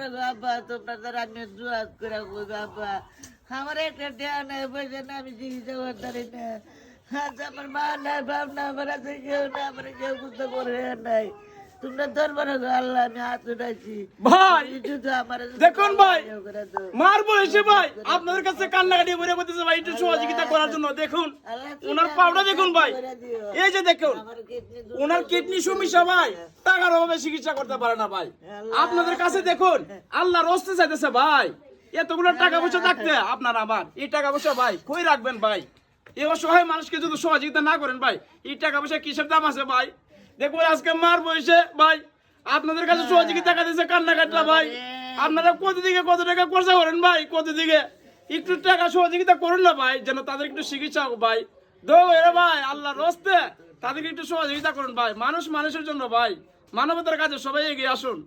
আব্বা তোমরা তো রান্না জুয়াজ করে আব্বা আমার একটা দেয়া নাই পয়সা না আমি চিকিৎসা করতে পারি না আচ্ছা আমার মা নাই বাপ না আমার আছে কেউ না আমার কেউ বুঝতে করে নাই তোমরা দরবার আল্লাহ আমি হাত উঠাইছি ভাই আমার দেখুন ভাই মার বয়সে ভাই আপনাদের কাছে কান্নাকাটি ভরে বলতেছে ভাই একটু সহযোগিতা করার জন্য দেখুন ওনার পাউডার দেখুন ভাই এই যে দেখুন ওনার কিডনি সমস্যা ভাই টাকার অভাবে চিকিৎসা করতে পারে না ভাই আপনাদের কাছে দেখুন আল্লাহর রাস্তে চাইতেছে ভাই এতগুলো টাকা পয়সা থাকতে আপনার আমার এই টাকা পয়সা ভাই কই রাখবেন ভাই এই অসহায় মানুষকে যদি সহযোগিতা না করেন ভাই এই টাকা পয়সা কিসের দাম আছে ভাই দেখুন আজকে মার বয়সে ভাই আপনাদের কাছে সহযোগিতা দিচ্ছে কান্নাকাটা ভাই আপনারা কত টাকা খরচা করেন ভাই কত দিকে একটু টাকা সহযোগিতা করুন না ভাই যেন তাদের একটু চিকিৎসা হোক ভাই ভাই আল্লাহর রাস্তে তাদেরকে একটু সহযোগিতা করুন ভাই মানুষ মানুষের জন্য ভাই মানবতার কাজে সবাই এগিয়ে আসুন